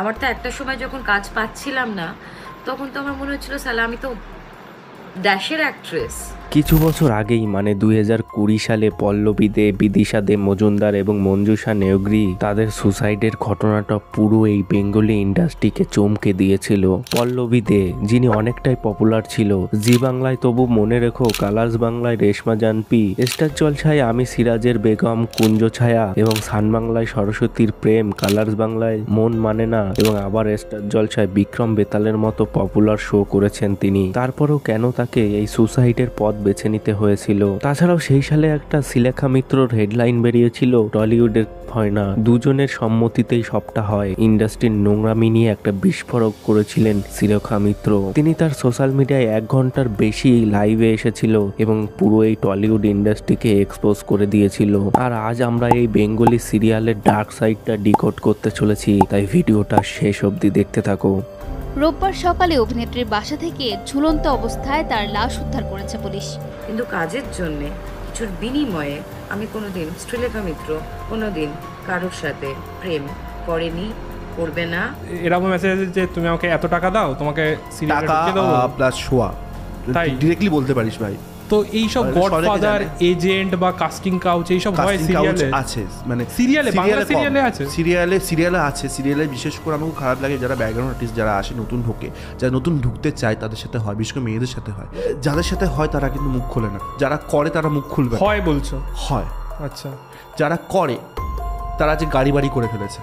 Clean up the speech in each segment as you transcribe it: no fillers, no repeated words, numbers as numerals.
আমার তো একটা সময় যখন কাজ পাচ্ছিলাম না, তখন তো আমার মনে হচ্ছিল সালা আমি তো ড্যাশের অ্যাক্ট্রেস। কিছু বছর আগেই মানে 2020 সালে পল্লবী দে, বিদিশা দে মজুমদার এবং মঞ্জুষা নেওগ্রি তাদের সুসাইডের ঘটনাটা পুরো এই বেঙ্গলি ইন্ডাস্ট্রিকে চমকে দিয়েছিল। পল্লবী দে, যিনি অনেকটাই পপুলার ছিল জি বাংলায়, তবু মনে রেখো, কালার্স বাংলায় রেশমা জানপি, স্টার জলসায় আমি সিরাজের বেগম, কুঞ্জ ছায়া এবং সান বাংলায় সরস্বতীর প্রেম, কালার্স বাংলায় মন মানে না এবং আবার স্টার জলসায় বিক্রম বেতালের মতো পপুলার শো করেছেন তিনি। তারপরেও কেন তাকে এই সুসাইডের পথ বেছে নিতে হয়েছিল? তাছাড়াও সেই সালে একটা শিলেখা মিত্রর হেডলাইন বেরিয়েছিল, টলিউডের হয় না, দুজনের সম্মতিতেই সবটা হয়। ইন্ডাস্ট্রির নোংরামি নিয়ে একটা বিস্ফোরক করেছিলেন শিলেখা মিত্র। তিনি তার সোশ্যাল মিডিয়ায় 1 ঘন্টার বেশি লাইভে এসেছিল এবং পুরো এই টলিউড ইন্ডাস্ট্রিকে এক্সপোজ করে দিয়েছিল। আর আজ আমরা এই বেঙ্গলি সিরিয়ালের ডার্ক সাইডটা ডিকোড করতে চলেছি, তাই ভিডিওটা শেষ অবধি দেখতে থাকো। রোববার সকালে অভিনেত্রীর বাসা থেকে ঝুলন্ত অবস্থায় তার লাশ উদ্ধার করেছে পুলিশ। কিন্তু কাজের জন্যে কিছুর বিনিময়ে আমি কোনোদিন শ্রীলেখা মিত্র কোনোদিন কারোর সাথে প্রেম করেনি, করবে না। এরকম মেসেজ যে তুমি আমাকে এত টাকা দাও, তোমাকে সিরিয়ালে ঢুকিয়ে দেবো প্লাস শোয়া, তাই ডিরেক্টলি বলতে পারিস ভাই। তো এইসব গডফাদার, এজেন্ট বা কাস্টিং কাউচ এইসব হয় সিরিয়ালে আছে, মানে সিরিয়ালে, বাংলা সিরিয়ালে আছে, সিরিয়ালে আছে। সিরিয়ালে বিশেষ করে আমাকে খারাপ লাগে যারা ব্যাকগ্রাউন্ড আর্টিস্ট যারা আসে নতুন ঢোকে, যারা নতুন ঢুকতে চায় তাদের সাথে হয়, বিশেষ করে মেয়েদের সাথে হয়। যাদের সাথে হয় তারা কিন্তু মুখ খোলে না, যারা করে তারা মুখ খুলবে। হয় বলছো? হয়। আচ্ছা, যারা করে তারা যে গাড়ি বাড়ি করে ফেলেছে।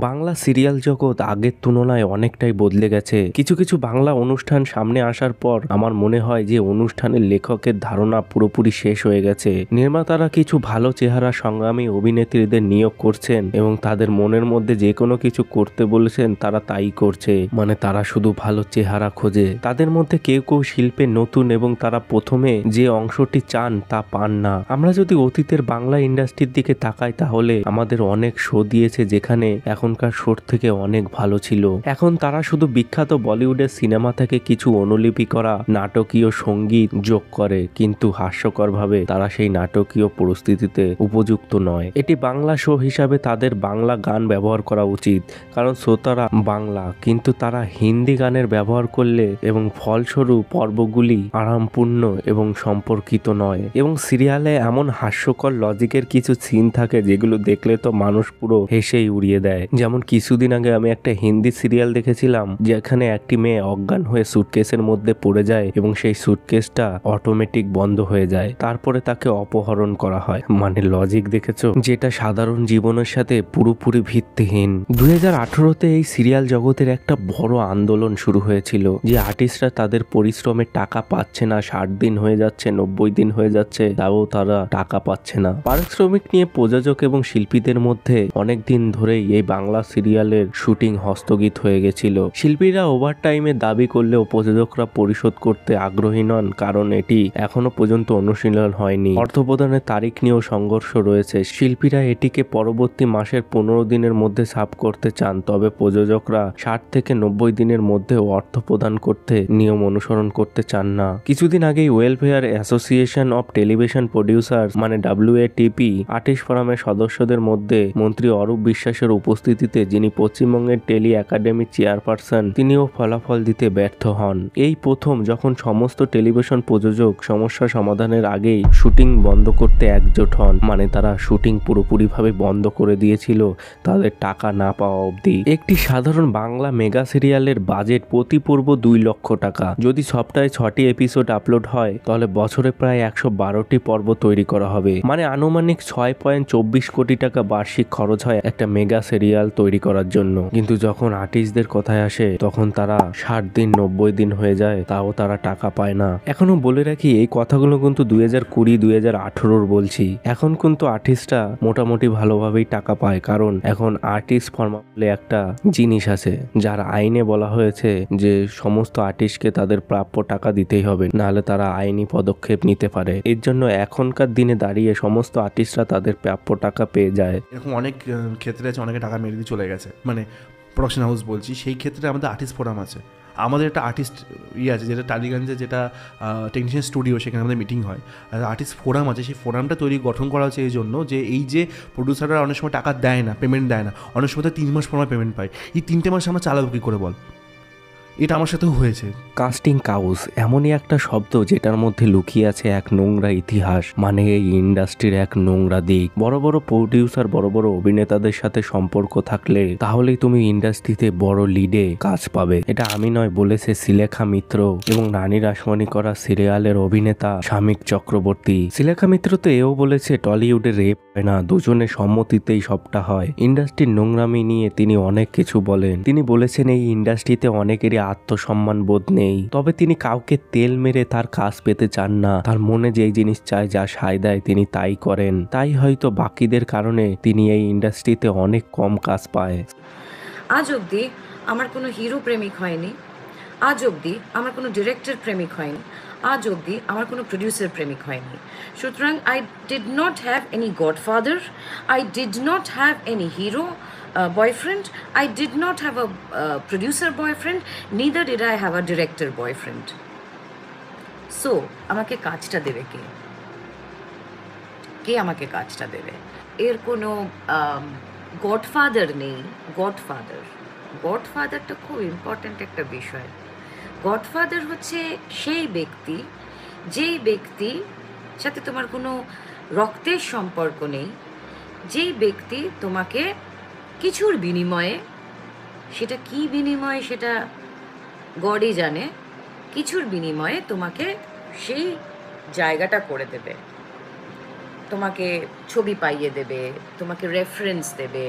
বাংলা সিরিয়াল জগৎ আগের তুলনায় অনেকটাই বদলে গেছে। কিছু কিছু বাংলা অনুষ্ঠান সামনে আসার পর আমার মনে হয় যে অনুষ্ঠানের লেখকের ধারণা পুরোপুরি শেষ হয়ে গেছে। নির্মাতারা কিছু ভালো চেহারা সংগ্রামী অভিনেত্রীদের নিয়োগ করছেন এবং তাদের মনের মধ্যে যে কোনো কিছু করতে বলেছেন তারা তাই করছে, মানে তারা শুধু ভালো চেহারা খোঁজে। তাদের মধ্যে কেউ কেউ শিল্পে নতুন এবং তারা প্রথমে যে অংশটি চান তা পান না। আমরা যদি অতীতের বাংলা ইন্ডাস্ট্রির দিকে তাকাই তাহলে আমাদের অনেক শো দিয়েছে যেখানে এখনকার শোর থেকে অনেক ভালো ছিল। এখন তারা শুধু বিখ্যাত বলিউডের সিনেমা থেকে কিছু অনুলিপি করা নাটকীয় সঙ্গীত যোগ করে, কিন্তু হাস্যকরভাবে তারা সেই নাটকীয় পরিস্থিতিতে উপযুক্ত নয়। এটি বাংলা শো হিসাবে তাদের বাংলা গান ব্যবহার করা উচিত, কারণ শ্রোতারা বাংলা, কিন্তু তারা হিন্দি গানের ব্যবহার করলে এবং ফলস্বরূপ পর্বগুলি আরামপূর্ণ এবং সম্পর্কিত নয়। এবং সিরিয়ালে এমন হাস্যকর লজিকের কিছু সিন থাকে যেগুলো দেখলে তো মানুষ পুরো হেসেই উড়িয়ে দেয়। যেমন কিছুদিন আগে আমি একটা হিন্দি সিরিয়াল দেখেছিলাম যেখানে একটি মেয়ে অজ্ঞান হয়ে সুটকেসের মধ্যে পড়ে যায় এবং সেই সুটকেসটা অটোমেটিক বন্ধ হয়ে যায়, তারপরে তাকে অপহরণ করা হয়। মানে লজিক দেখেছো, যেটা সাধারণ জীবনের সাথে পুরোপুরি ভিত্তিহীন। 2018-তে এই সিরিয়াল জগতের একটা বড় আন্দোলন শুরু হয়েছিল যে আর্টিস্টরা তাদের পরিশ্রমের টাকা পাচ্ছে না, 60 দিন হয়ে যাচ্ছে, 90 দিন হয়ে যাচ্ছে, তাও তারা টাকা পাচ্ছে না। পারিশ্রমিক নিয়ে প্রযোজক এবং শিল্পীদের মধ্যে অনেক দিন ধরেই এই বাংলা সিরিয়ালের শুটিং স্থগিত হয়ে গেছিল। শিল্পীরা ওভার টাইমের দাবি করলেও প্রযোজকরা পরিশোধ করতে আগ্রহী নন, কারণ এটি এখনো পর্যন্ত অনুশীলন হয়নি। অর্থ প্রদানের তারিখ নিয়েও সংঘর্ষ রয়েছে। শিল্পীরা এটিকে পরবর্তী মাসের 15 দিনের মধ্যে সাফ করতে চান, তবে প্রযোজকরা 60 থেকে 90 দিনের মধ্যে অর্থ প্রদান করতে নিয়ম অনুসরণ করতে চান না। কিছুদিন আগেই welfare association of television producer মানে WATP আর্টিস্ট ফোরামের সদস্যদের মধ্যে মন্ত্রী অরূপ বিশ্বাসের উপস্থিতিতে, যিনি পশ্চিমবঙ্গের টেলি একাডেমি চেয়ারপারসন, তিনিও ফলাফল দিতে ব্যর্থ হন। এই প্রথম যখন সমস্ত টেলিভিশন প্রযোজক সমস্যা সমাধানের আগেই শুটিং বন্ধ করতে একজোট হন, মানে তারা শুটিং পুরোপুরিভাবে বন্ধ করে দিয়েছিল তাদের টাকা না পাওয়া অবধি। একটি সাধারণ বাংলা মেগা সিরিয়ালের বাজেট প্রতি পর্ব 2 লক্ষ টাকা। যদি সপ্তাহে 6টি এপিসোড আপলোড হয় তাহলে বছরে প্রায় 112টি পর্ব তৈরি করা হবে, মানে আনুমানিক 6.24 কোটি টাকা বার্ষিক খরচ হয় একটা মেগা সিরিয়াল তৈরি করার জন্য। কিন্তু যখন আর্টিস্টদের কথায় আসে তখন তারা 60 দিন 90 দিন হয়ে যায়, তাও তারা টাকা পায় না। এখনো বলে রাখি, এই কথাগুলো কিন্তু 2020-2018 বলছি। এখন কিন্তু আর্টিস্টরা মোটামুটি ভালোভাবেই টাকা পায়, কারণ এখন আর্টিস্ট ফর্মা বলে একটা জিনিস আছে যার আইনে বলা হয়েছে যে সমস্ত আর্টিস্টকে তাদের প্রাপ্য টাকা দিতেই হবে, নাহলে তারা আইনি পদক্ষেপ নিতে পারে। এর জন্য এখনকার দিনে দাঁড়িয়ে সমস্ত আর্টিস্টরা তাদের প্রাপ্য টাকা পেয়ে যায়। এরকম অনেক ক্ষেত্রে আছে, অনেকে টাকা মেরে দিয়ে চলে গেছে, মানে প্রোডাকশন হাউস বলছি। সেই ক্ষেত্রে আমাদের আর্টিস্ট ফোরাম আছে, আমাদের একটা আর্টিস্ট আছে যেটা টালিগঞ্জে, যেটা টেকনিশিয়ান স্টুডিও, সেখানে আমাদের মিটিং হয়, আর্টিস্ট ফোরাম আছে। সেই ফোরামটা গঠন করা হচ্ছে এই জন্য যে এই যে প্রডিউসাররা অনেক সময় টাকা দেয় না, পেমেন্ট দেয় না, অনেক সময় তো 3 মাস পর পেমেন্ট পায়, এই 3টে মাস আমরা চালাবো কী করে বল? এটা আমার সাথেও হয়েছে। কাস্টিং কাউস এমনই একটা শব্দ যেটার মধ্যে লুকিয়ে আছে এক নোংরা ইতিহাস, মানে এই ইন্ডাস্ট্রির এক নোংরা দিক। বড় বড় প্রডিউসার, বড় বড় অভিনেতাদের সাথে সম্পর্ক থাকলে তাহলেই তুমি ইন্ডাস্ট্রিতে বড় লিডে কাজ পাবে। এটা আমি নয়, বলেছে শ্রীলেখা মিত্র এবং রানী রাসমণি করা সিরিয়ালের অভিনেতা শামিক চক্রবর্তী। শ্রীলেখা মিত্র তো এও বলেছে টলিউডে রেপ হয় না, দুজনের সম্মতিতেই সবটা হয়। ইন্ডাস্ট্রির নোংরামি নিয়ে তিনি অনেক কিছু বলেন। তিনি বলেছেন এই ইন্ডাস্ট্রিতে অনেকেরই আত্মসম্মান বোধ নেই, তবে তিনি কাউকে তেল মেরে তার কাজ পেতে চান না। তার মনে যেই জিনিস চায়, যা সায় দেয় তিনি তাই করেন। তাই হয়তো বাকিদের কারণে তিনি এই ইন্ডাস্ট্রিতে অনেক কম কাজ পায়। আজ অবধি আমার কোনো হিরো প্রেমিক হয়নি, আজ অবধি আমার কোনো ডিরেক্টর প্রেমিক হয়নি, আজ অবধি আমার কোনো প্রডিউসার প্রেমিক হয়নি। সুতরাং I did not have any godfather, I did not have any hero boyfriend, I did not have a producer boyfriend, neither did I have a director boyfriend. So আমাকে কাজটা দেবে কে? কে আমাকে কাজটা দেবে? এর কোনো গডফাদার নেই। গডফাদারটা খুব ইম্পর্ট্যান্ট একটা বিষয়। গডফাদার হচ্ছে সেই ব্যক্তি, যেই ব্যক্তি সাথে তোমার কোনো রক্তের সম্পর্ক নেই, যেই ব্যক্তি তোমাকে কিছুর বিনিময়ে, সেটা কি বিনিময়ে সেটা গডই জানে, কিছুর বিনিময়ে তোমাকে সেই জায়গাটা করে দেবে, তোমাকে ছবি পাইয়ে দেবে, তোমাকে রেফারেন্স দেবে,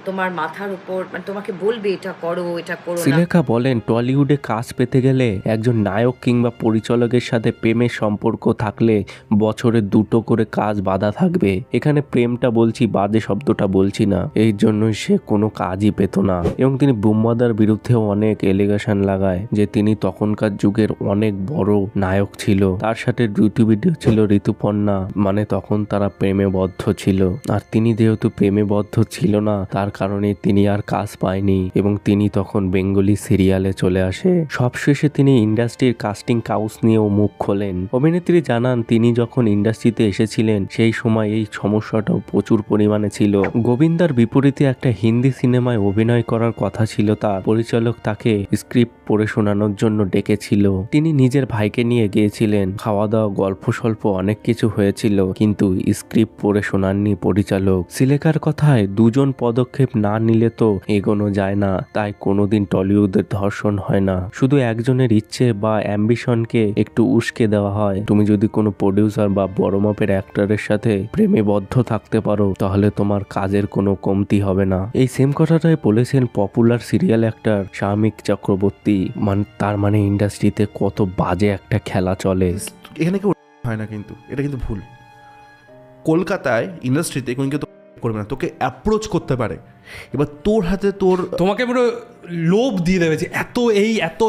তোমার মাথার উপর, মানে তোমাকে বলবে এটা করো, এটা করো না। শ্রীলেখা বলেন টলিউডে কাজ পেতে গেলে একজন নায়ক কিংবা পরিচালকের সাথে প্রেমের সম্পর্ক থাকলে বছরে 2টো করে কাজ বাধা থাকবে। এখানে প্রেমটা বলছি, বাজে শব্দটা বলছি না, এই জন্যই সে কোনো কাজই পেত না। এবং তিনি বুম্বাদার বিরুদ্ধেও অনেক এলিগেশন লাগায় যে তিনি তখনকার যুগের অনেক বড় নায়ক ছিল, তার সাথে দুটি ভিডিও ছিল ঋতুপর্ণা, মানে তখন তারা প্রেমে বদ্ধ ছিল। আর তিনি যেহেতু প্রেমে বদ্ধ ছিল না, তার কারণে তিনি আর কাজ পায়নি এবং তিনি তখন বেঙ্গলি সিরিয়ালে চলে আসে। সবশেষে তিনি ইন্ডাস্ট্রির কাস্টিং কাউস নিয়েও মুখ খোলেন। অভিনেত্রী জানান তিনি যখন ইন্ডাস্ট্রিতে এসেছিলেন সেই সময় এই সমস্যাটাও প্রচুর পরিমাণে ছিল। গোবিন্দার বিপরীতে একটা হিন্দি সিনেমায় অভিনয় করার কথা ছিল তার, পরিচালক তাকে স্ক্রিপ্ট পড়ে শোনানোর জন্য ডেকেছিল। তিনি নিজের ভাইকে নিয়ে গিয়েছিলেন, খাওয়া দাওয়া, গল্প স্বল্প অনেক কিছু হয়েছিল, কিন্তু স্ক্রিপ্ট পড়ে শোনাননি পরিচালক। শ্রীলেখার কথায় দুজন পদক্ষেপ না নিলে তো এগোনো যায় না, তাই কোনোদিন টলিউডের ধর্ষণ হয় না, শুধু একজনের ইচ্ছে বা অ্যাম্বিশনকে একটু উস্কে দেওয়া হয়। তুমি যদি কোনো প্রডিউসার বা বড় মাপের অ্যাক্টরের সাথে প্রেমে বদ্ধ থাকতে পারো তাহলে তোমার কাজের কোনো কমতি হবে না। এই সেম কথাটাই বলেছেন পপুলার সিরিয়াল অ্যাক্টর শামিক চক্রবর্তী। তার মানে ইন্ডাস্ট্রিতে কত বাজে একটা খেলা চলে। এখানে কেউ হয় না, কিন্তু এটা কিন্তু ভুল। কলকাতায় ইন্ডাস্ট্রিতে কোনো কেউ করবে না, তোকে অ্যাপ্রোচ করতে পারে, এবার তোর হাতে তোমাকে পুরো লোভ দিয়ে দেবে যে এত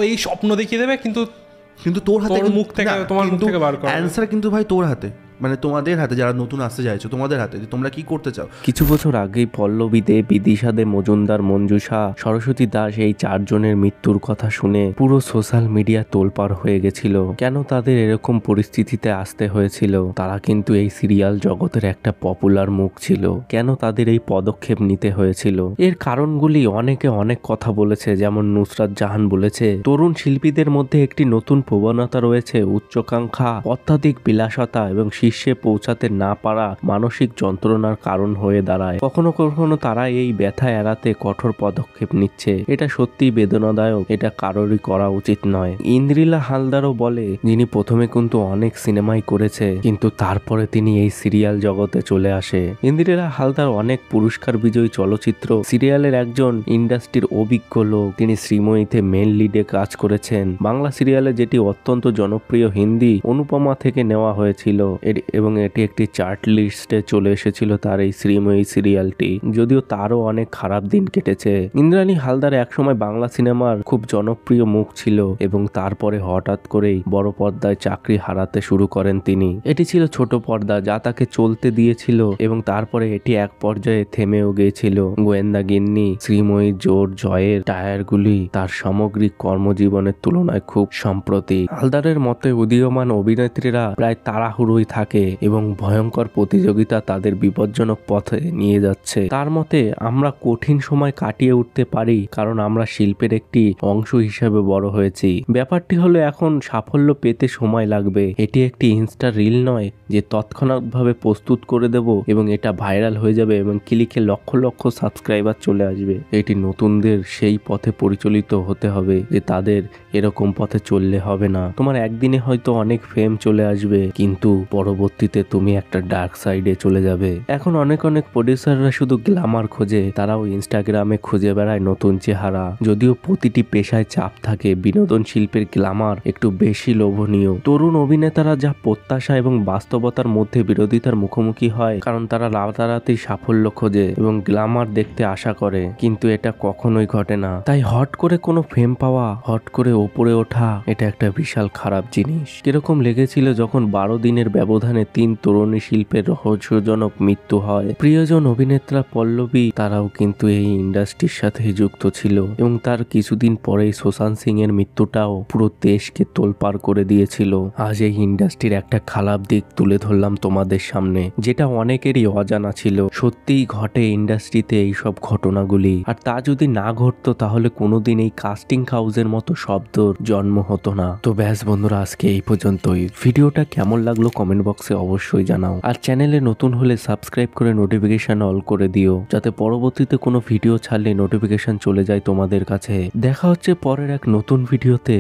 এই স্বপ্ন দেখিয়ে দেবে, কিন্তু তোর হাতে মুখ থেকে বার করা অ্যান্সার কিন্তু ভাই তোর হাতে, মানে তোমাদের হাতে, যারা নতুন আসতে চাইছো তোমাদের হাতে, যে তোমরা কি করতে চাও। কিছু বছর আগেই পল্লবী দে, বিদিশা দে মজুমদার, মঞ্জুষা, সরস্বতী দাস এই 4 জনের মৃত্যুর কথা শুনে পুরো সোশ্যাল মিডিয়া তোলপাড় হয়ে গেছিল। কেন তাদের এরকম পরিস্থিতিতে আসতে হয়েছিল? তারা কিন্তু এই সিরিয়াল জগতের একটা পপুলার মুখ ছিল। কেন তাদের এই পদক্ষেপ নিতে হয়েছিল? এর কারণগুলি অনেকে অনেক কথা বলেছে। যেমন নুসরাত জাহান বলেছে, তরুণ শিল্পীদের মধ্যে একটি নতুন প্রবণতা রয়েছে, উচ্চাকাঙ্ক্ষা, অত্যাধিক বিলাসতা এবং শীর্ষে পৌঁছাতে না পারা মানসিক যন্ত্রণার কারণ হয়ে দাঁড়ায়। কখনো কখনো তারা এই ব্যথা এড়াতে কঠোর পদক্ষেপ নিচ্ছে। এটা সত্যি বেদনাদায়ক, এটা কারোরই করা উচিত নয়। ইন্দ্রিলা হালদারও বলে, যিনি প্রথমে কিন্তু অনেক সিনেমাই করেছে, কিন্তু তারপরে তিনি এই সিরিয়াল জগতে চলে আসে। ইন্দ্রিলা হালদার অনেক পুরস্কার বিজয়ী চলচ্চিত্র সিরিয়ালের একজন ইন্ডাস্ট্রির অভিজ্ঞ লোক। তিনি শ্রীময়ীতে মেন লিডে কাজ করেছেন। বাংলা সিরিয়ালে যেটি অত্যন্ত জনপ্রিয় হিন্দি অনুপমা থেকে নেওয়া হয়েছিল। এর এবং এটি একটি চার্ট লিস্টে চলে এসেছিল তার এই শ্রীময়ী সিরিয়ালটি। যদিও তারও অনেক খারাপ দিন কেটেছে। ইন্দ্রাণী হালদার একসময় বাংলা সিনেমার খুব জনপ্রিয় মুখ ছিল এবং তারপরে হঠাৎ করেই বড় পর্দায় চাকরি হারাতে শুরু করেন তিনি। এটি ছিল ছোট পর্দা যা তাকে চলতে দিয়েছিল এবং তারপরে এটি এক পর্যায়ে থেমেও গিয়েছিল। গোয়েন্দা গিন্নি, শ্রীময়ী, জোর, জয়ের টায়ারগুলি তার সামগ্রিক কর্মজীবনের তুলনায় খুব সম্প্রতি। হালদারের মতে উদীয়মান অভিনেত্রীরা প্রায় তাড়াহুড়োই থাকে এবং ভয়ঙ্কর প্রতিযোগিতা তাদের বিপজ্জনক পথে নিয়ে যাচ্ছে। তার মতে আমরা কঠিন সময় কাটিয়ে উঠতে পারি কারণ আমরা শিল্পের একটি অংশ হিসেবে বড় হয়েছি। ব্যাপারটি হলো এখন সাফল্য পেতে সময় লাগবে। এটি একটি ইনস্টা রিল নয় যে তৎক্ষণাৎভাবে প্রস্তুত করে দেব এবং এটা ভাইরাল হয়ে যাবে এবং ক্লিকে লক্ষ লক্ষ সাবস্ক্রাইবার চলে আসবে। এটি নতুনদের সেই পথে পরিচালিত হতে হবে যে তাদের এরকম পথে চললে হবে না। তোমার একদিনে হয়তো অনেক ফেম চলে আসবে কিন্তু পরবর্তীতে তুমি একটা ডার্ক সাইডে চলে যাবে। এখন অনেক প্রডিউসাররা শুধু গ্ল্যামার খোঁজে, তারাও ইনস্টাগ্রামে খুঁজে বেড়ায় নতুন চেহারা। যদিও প্রতিটি পেশায় চাপ থাকে, বিনোদন শিল্পের গ্ল্যামার একটু বেশি লোভনীয়। তরুণ অভিনেতারা যা প্রত্যাশা এবং বাস্তবতার মধ্যে বিরোধিতার মুখোমুখি হয় কারণ তারা রাতারাতি সাফল্য খোঁজে এবং গ্ল্যামার দেখতে আশা করে, কিন্তু এটা কখনোই ঘটে না। তাই হট করে কোনো ফেম পাওয়া, হট করে ওপরে ওঠা, এটা একটা বিশাল খারাপ জিনিস। কিরকম লেগেছিল যখন 12 দিনের ব্যবধানে 3 তরুণী শিল্পের রহস্যজনক মৃত্যু হয়। প্রিয়জন অভিনেত্রা পল্লবী তারাও কিন্তু এই ইন্ডাস্ট্রির সাথে যুক্ত ছিল এবং তার কিছুদিন পরেই সুশান্ত সিং এর মৃত্যুটাও পুরো দেশকে তোলপাড় করে দিয়েছিল। আজ এই ইন্ডাস্ট্রির একটা খারাপ দিক তুলে ধরলাম তোমাদের সামনে, যেটা অনেকেরই অজানা ছিল। সত্যিই ঘটে ইন্ডাস্ট্রিতে এইসব ঘটনাগুলি, আর তা যদি না ঘটতো তাহলে কোনোদিন এই কাস্টিং হাউসের মতো শব্দর জন্ম হতো না। তো ব্যাস বন্ধুরা, আজকে এই পর্যন্তই। ভিডিওটা কেমন লাগলো কমেন্ট বক্সে অবশ্যই জানাও, আর চ্যানেলে নতুন হলে সাবস্ক্রাইব করে নোটিফিকেশন অল করে দিও যাতে পরবর্তীতে কোনো ভিডিও ছাড়লে নোটিফিকেশন চলে যায় তোমাদের কাছে। দেখা হচ্ছে পরের এক নতুন ভিডিওতে।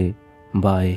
বাই।